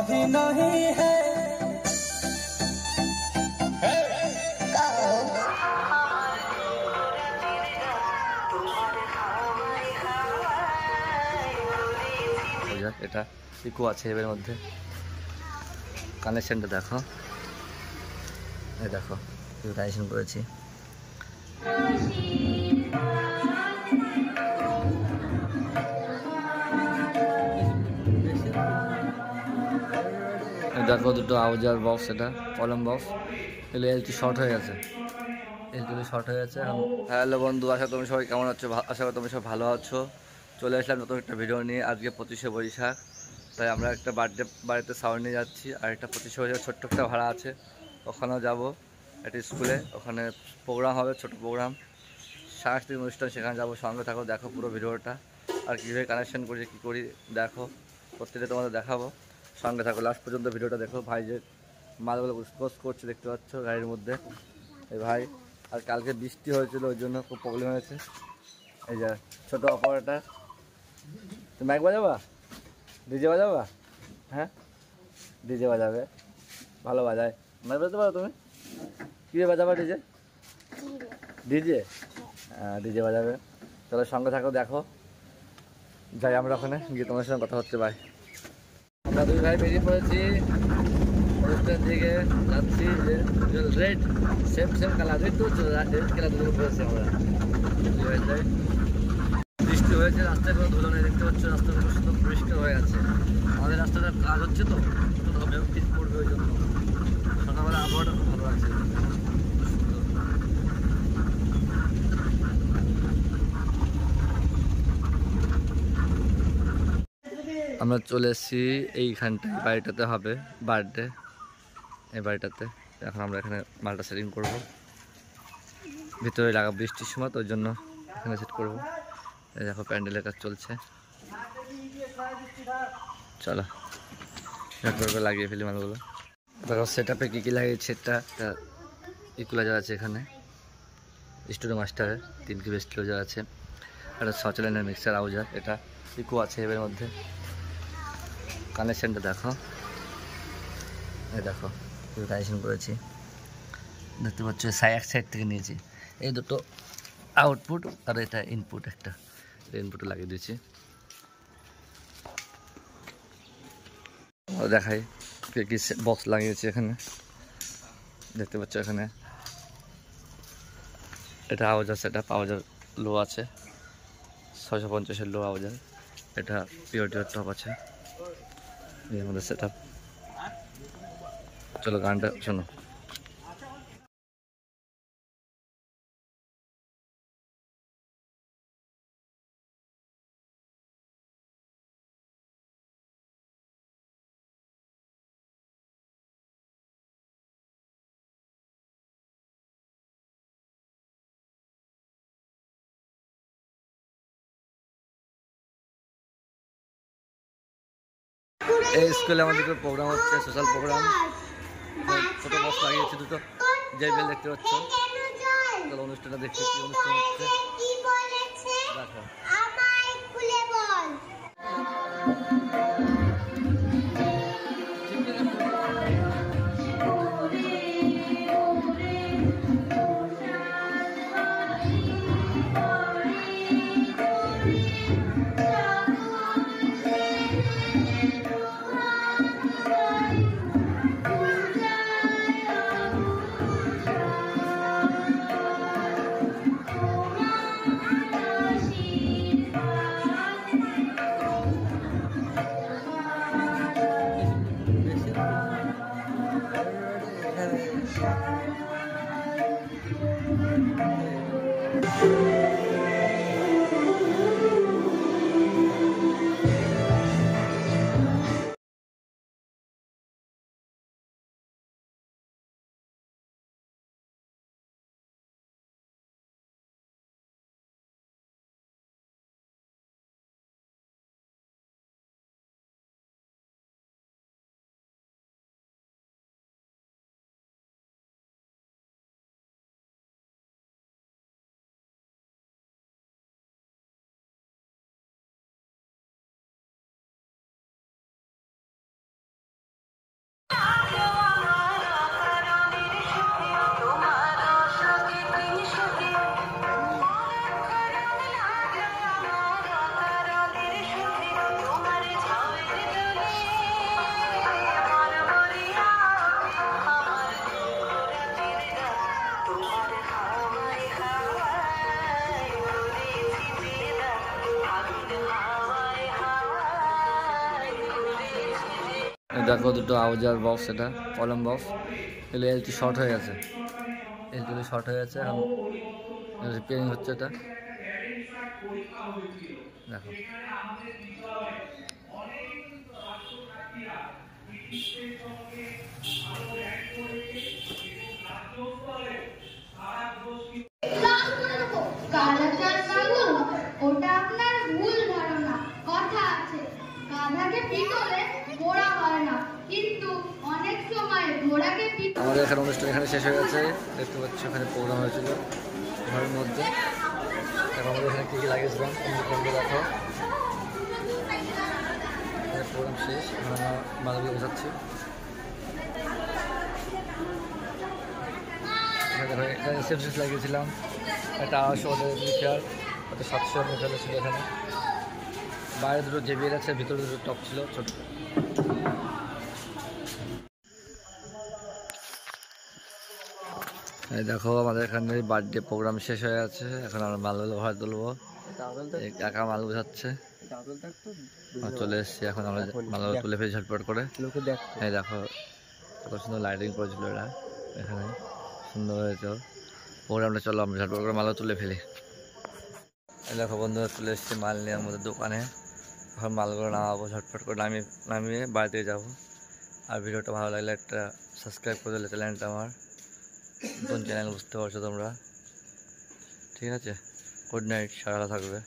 कभी नहीं है। এটা ইকো আছে এর মধ্যে, কানেকশনটা দেখো, এই দেখো কানেকশন করেছি। দেখো দুটো আউজার বক্স, এটা কলম বক্স, এগুলো এলটি শর্ট হয়ে গেছে, এলটি শর্ট হয়ে গেছে। হ্যালো বন্ধু, আশা তুমি সবাই কেমন আছো? আশা করি তুমি সব ভালো আছো। চলে আসলাম নতুন একটা ভিডিও নিয়ে। আজকে 25শে বৈশাখ, তাই আমরা একটা বাড়িতে সাউন্ড নিয়ে যাচ্ছি। আর একটা 25শে বৈশাখ ছোট্ট একটা ভাড়া আছে, ওখানেও যাবো একটা স্কুলে, ওখানে প্রোগ্রাম হবে, ছোট প্রোগ্রাম, সাংস্কৃতিক অনুষ্ঠান, সেখানে যাবো। সঙ্গে থাকো, দেখো পুরো ভিডিওটা। আর কীভাবে কানেকশন করি, কী করি দেখো, প্রত্যেকটা তোমাদের দেখাবো। সঙ্গে থাকো, লাস্ট পর্যন্ত ভিডিওটা দেখো। ভাই যে মালগুলো উৎকোচ করছে দেখতে পাচ্ছ গাড়ির মধ্যে, এই ভাই। আর কালকে বৃষ্টি হয়েছিল, ওই জন্য খুব প্রবলেম হয়েছে। এই যে ছোটো অপারেটার, তুমি মাইক বাজাবা, ডিজে বাজাবা? হ্যাঁ, ডিজে বাজাবে, ভালো বাজায়। মাইক বাজাতে পারো তুমি? কীভাবে বাজাবা ডিজে? ডিজে, হ্যাঁ ডিজে বাজাবে। চলো সঙ্গে থাকো, দেখো। যাই আমরা ওখানে গিয়ে তোমার সঙ্গে কথা হচ্ছে। ভাই, আমরা দুই ভাই বেরিয়ে পড়েছি অনুষ্ঠান থেকে, যাচ্ছি। যে রেড সেম কালার, রেড তো রেড কালার দুটো পড়েছি আমরা। বৃষ্টি হয়েছে, রাস্তায় কোনো ধুলো নেই, দেখতে পাচ্ছ রাস্তা খুব সুন্দর পরিষ্কার হয়ে আছে। আমাদের রাস্তাটা কাজ হচ্ছে তো, ঠিক পড়বে, ওই জন্য সকালবেলা আবহাওয়াটা খুব ভালো আছে। আমরা চলে এসেছি এইখানটায়, বাড়িটাতে হবে বার্থডে, এই বাড়িটাতে। এখন আমরা এখানে মালটা সেটিং করবো, ভিতরে লাগা বৃষ্টির সময় তো, ওই জন্য এখানে সেট করবো। এই দেখো প্যান্ডেলের কাজ চলছে, চলো লাগিয়ে ফেলি মালগুলো। দেখো সেট আপে কী কী লাগিয়েছে, একটা ইকুলাইজার আছে এখানে, স্টুডিও মাস্টারের 3 কিলো স্টুডিও আছে, একটা সচলেনের মিক্সার আউজার, এটা ইকো আছে এর মধ্যে। কানেকশনটা দেখো, এই দেখো কানেকশন করেছি, দেখতে পাচ্ছ এক সাইড থেকে নিয়েছি। এই দুটো আউটপুট আর এটা ইনপুট, একটা ইনপুটে লাগিয়ে দিয়েছি। দেখাই কি বক্স লাগিয়েছি এখানে, দেখতে পাচ্ছ এখানে এটা আওয়াজার সেট আপ, আওয়াজার লো আছে 650-এর লো আওয়াজার, এটা পিওর টপ আছে এর মধ্যে সেট আপ। চলো গানটা শোনো। এই স্কুলে আমাদের প্রোগ্রাম হচ্ছে, সোশ্যাল প্রোগ্রাম, ছোটো বক্স লাগিয়েছে দুটো, জেবেল দেখতে পাচ্ছ। চলো অনুষ্ঠানটা দেখতে, কি অনুষ্ঠান হচ্ছে দেখো। দেখো দুটো আউজার বক্স, এটা কলম বক্স, এগুলো এলটি শর্ট হয়ে গেছে, এলটি শর্ট হয়ে গেছে, এখন রিপেয়ারিং হচ্ছে। এটা দেখো কালাচাঁদ বাবু, ওটা আপনার ভুল ধারণা। কথা আছে, গাধাকে পিটলে ঘোড়া হয় না, কিন্তু অনেক সময় ঘোড়াকে আমাদের এখানে অনুষ্ঠান এখানে শেষ হয়ে গেছে। দেখতে পাচ্ছ এখানে প্রোগ্রাম হয়েছিল ঘরের মধ্যে। এখন আমাদের এখানে কী কী লাগিয়েছিলাম দেখো। প্রোগ্রাম শেষ, এখন আমরা মালগুলো বোঝাচ্ছি। এখানে রিসেপশন লাগিয়েছিলাম, একটা 800 মিটার, একটা 700 মিটার ছিল এখানে। বাইরে দুটো জেবিএল আছে, ভিতরে দুটো টপ ছিল ছোট। এই দেখো আমাদের এখানে বার্থডে প্রোগ্রাম শেষ হয়ে আছে, এখন আমরা মালগুলো ঘরে তুলবো। কাকা মাল বোঝাচ্ছে, চলে এসেছি। এখন আমরা মালগুলো তুলে ফেলি ঝটপট করে। এই দেখো কত সুন্দর লাইটিং করেছিল এরা এখানে, সুন্দর হয়েছে প্রোগ্রামটা। চলো আমরা ঝটপট করে মালও তুলে ফেলি। এই দেখো বন্ধুরা চলে এসেছি মাল নিয়ে আমাদের দোকানে। এখন মালগুলো নামাবো, ঝটপট করে নামিয়ে বাড়িতে যাবো। আর ভিডিওটা ভালো লাগলে একটা সাবস্ক্রাইব করে দিলে চ্যানেলটা আমার, নতুন চ্যানেল বুঝতে পারছো তোমরা। ঠিক আছে, গুড নাইট, সারা থাকবে।